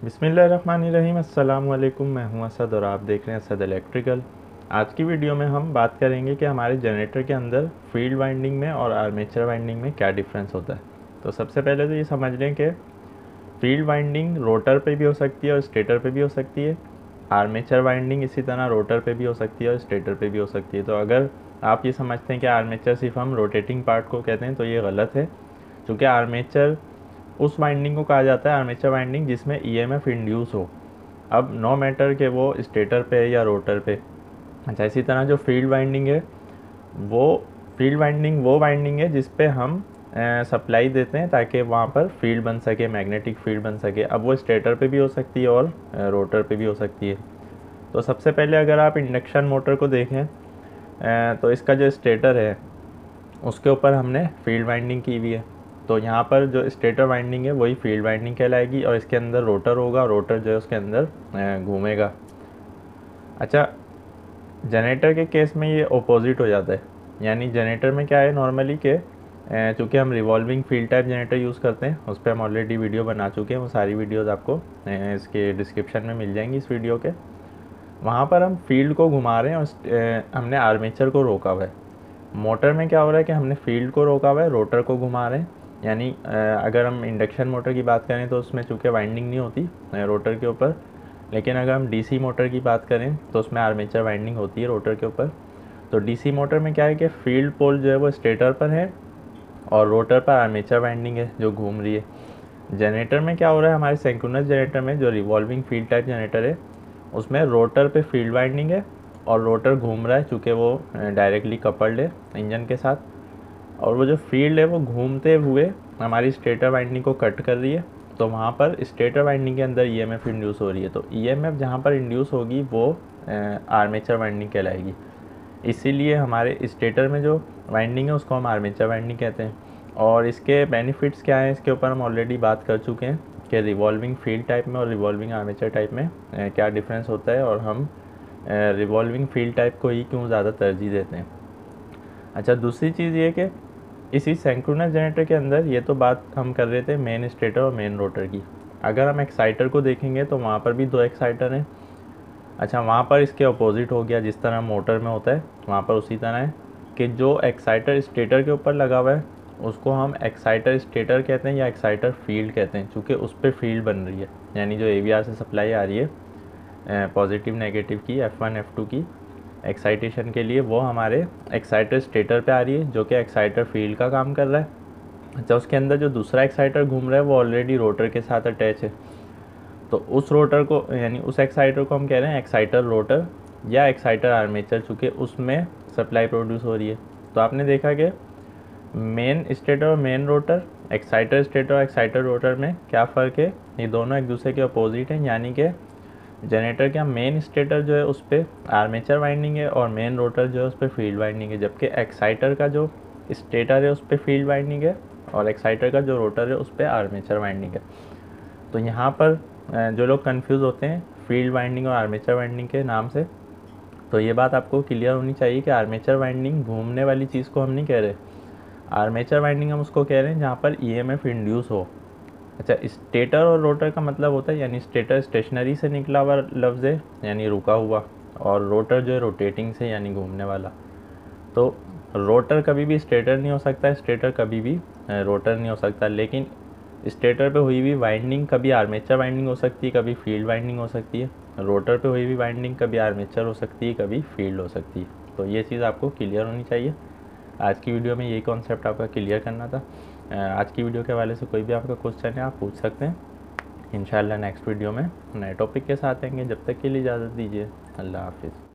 बिस्मिल्लाहिर्रहमानिर्रहीम। अस्सलाम वालेकुम। मैं हूं असद और आप देख रहे हैं असद इलेक्ट्रिकल। आज की वीडियो में हम बात करेंगे कि हमारे जनरेटर के अंदर फील्ड वाइंडिंग में और आर्मेचर वाइंडिंग में क्या डिफरेंस होता है। तो सबसे पहले तो ये समझ लें कि फील्ड वाइंडिंग रोटर पे भी हो सकती है और स्टेटर पे भी हो सकती है। आर्मेचर वाइंडिंग इसी तरह रोटर पे भी हो सकती है और स्टेटर पे भी हो सकती है। तो अगर आप ये समझते हैं कि आर्मेचर सिर्फ हम रोटेटिंग पार्ट को कहते हैं तो ये गलत है, क्योंकि आर्मेचर उस वाइंडिंग को कहा जाता है आर्मेचर वाइंडिंग जिसमें ईएमएफ इंड्यूस हो। अब नो मैटर कि वो स्टेटर पे है या रोटर पे। अच्छा, इसी तरह जो फील्ड वाइंडिंग है वो वाइंडिंग है जिस पे हम सप्लाई देते हैं ताकि वहाँ पर फील्ड बन सके, मैग्नेटिक फील्ड बन सके। अब वो स्टेटर पे भी हो सकती है और रोटर पे भी हो सकती है। तो सबसे पहले अगर आप इंडक्शन मोटर को देखें तो इसका जो स्टेटर है उसके ऊपर हमने फील्ड वाइंडिंग की हुई है। तो यहाँ पर जो स्टेटर वाइंडिंग है वही फील्ड वाइंडिंग कहलाएगी और इसके अंदर रोटर होगा। रोटर जो है उसके अंदर घूमेगा। अच्छा, जनरेटर के केस में ये अपोजिट हो जाता है। यानी जनरेटर में क्या है नॉर्मली कि चूँकि हम revolving field type generator use करते हैं, उस पर हम ऑलरेडी वीडियो बना चुके हैं। वो सारी वीडियोज़ आपको इसके डिस्क्रिप्शन में मिल जाएंगी इस वीडियो के। वहाँ पर हम फील्ड को घुमा रहे हैं और हमने आर्मेचर को रोका हुआ है। मोटर में क्या हो रहा है कि हमने फील्ड को रोका हुआ है, रोटर को घुमा रहे हैं। यानी अगर हम इंडक्शन मोटर की बात करें तो उसमें चूँकि वाइंडिंग नहीं होती रोटर के ऊपर, लेकिन अगर हम डीसी मोटर की बात करें तो उसमें आर्मेचर वाइंडिंग होती है रोटर के ऊपर। तो डीसी मोटर में क्या है कि फील्ड पोल जो है वो स्टेटर पर है और रोटर पर आर्मेचर वाइंडिंग है जो घूम रही है। जनरेटर में क्या हो रहा है, हमारे सिंक्रोनस जनरेटर में जो रिवॉल्विंग फील्ड टाइप जनरेटर है उसमें रोटर पे फील्ड वाइंडिंग है और रोटर घूम रहा है चूँकि वो डायरेक्टली कपल्ड है इंजन के साथ। और वो जो फील्ड है वो घूमते हुए हमारी स्टेटर वाइंडिंग को कट कर रही है। तो वहाँ पर स्टेटर वाइंडिंग के अंदर ईएमएफ इंड्यूस हो रही है। तो ईएमएफ जहाँ पर इंड्यूस होगी वो आर्मेचर वाइंडिंग कहलाएगी। इसीलिए हमारे स्टेटर में जो वाइंडिंग है उसको हम आर्मेचर वाइंडिंग कहते हैं। और इसके बेनिफिट्स क्या हैं इसके ऊपर हम ऑलरेडी बात कर चुके हैं कि रिवॉल्विंग फील्ड टाइप में और रिवॉल्विंग आर्मेचर टाइप में क्या डिफरेंस होता है और हम रिवॉल्विंग फील्ड टाइप को ही क्यों ज़्यादा तरजीह देते हैं। अच्छा, दूसरी चीज़ ये कि इसी सिंक्रोनस जनरेटर के अंदर ये तो बात हम कर रहे थे मेन स्टेटर और मेन रोटर की। अगर हम एक्साइटर को देखेंगे तो वहाँ पर भी दो एक्साइटर हैं। अच्छा, वहाँ पर इसके अपोजिट हो गया, जिस तरह मोटर में होता है वहाँ पर उसी तरह है कि जो एक्साइटर स्टेटर के ऊपर लगा हुआ है उसको हम एक्साइटर स्टेटर कहते हैं या एक्साइटर फील्ड कहते हैं, चूँकि उस पर फील्ड बन रही है। यानी जो एवीआर से सप्लाई आ रही है पॉजिटिव नेगेटिव की F1 F2 की एक्साइटेशन के लिए, वो हमारे एक्साइटर स्टेटर पे आ रही है जो कि एक्साइटर फील्ड का काम कर रहा है। अच्छा, उसके अंदर जो दूसरा एक्साइटर घूम रहा है वो ऑलरेडी रोटर के साथ अटैच है। तो उस रोटर को यानी उस एक्साइटर को हम कह रहे हैं एक्साइटर रोटर या एक्साइटर आर्मेचर, चूँकि उसमें सप्लाई प्रोड्यूस हो रही है। तो आपने देखा कि मेन स्टेटर और मेन रोटर, एक्साइटर स्टेटर और एक्साइटर रोटर में क्या फ़र्क है, ये दोनों एक दूसरे के अपोजिट हैं। यानी कि जनरेटर का मेन स्टेटर जो है उस पर आर्मेचर वाइंडिंग है और मेन रोटर जो है उस पर फील्ड वाइंडिंग है, जबकि एक्साइटर का जो स्टेटर है उस पर फील्ड वाइंडिंग है और एक्साइटर का जो रोटर है उस पर आर्मेचर वाइंडिंग है। तो यहाँ पर जो लोग कंफ्यूज होते हैं फील्ड वाइंडिंग और आर्मेचर वाइंडिंग के नाम से, तो ये बात आपको क्लियर होनी चाहिए कि आर्मेचर वाइंडिंग घूमने वाली चीज़ को हम नहीं कह रहे। आर्मेचर वाइंडिंग हम उसको कह रहे हैं जहाँ पर ईएमएफ इंड्यूस हो। अच्छा, स्टेटर और रोटर का मतलब होता है, यानी स्टेटर स्टेशनरी से निकला हुआ लफ्ज़ है यानी रुका हुआ, और रोटर जो है रोटेटिंग से यानी घूमने वाला। तो रोटर कभी भी स्टेटर नहीं हो सकता, स्टेटर कभी भी रोटर नहीं हो सकता। लेकिन स्टेटर पे हुई हुई वाइंडिंग कभी आर्मेचर वाइंडिंग हो सकती है, कभी फील्ड वाइंडिंग हो सकती है। रोटर पे हुई हुई वाइंडिंग कभी आर्मेचर हो सकती है, कभी फील्ड हो सकती है। तो ये चीज़ आपको क्लियर होनी चाहिए। आज की वीडियो में यही कॉन्सेप्ट आपका क्लियर करना था। आज की वीडियो के हवाले से कोई भी आपका क्वेश्चन है आप पूछ सकते हैं। इंशाल्लाह नेक्स्ट वीडियो में नए टॉपिक के साथ आएंगे। जब तक के लिए इजाज़त दीजिए। अल्लाह हाफिज़।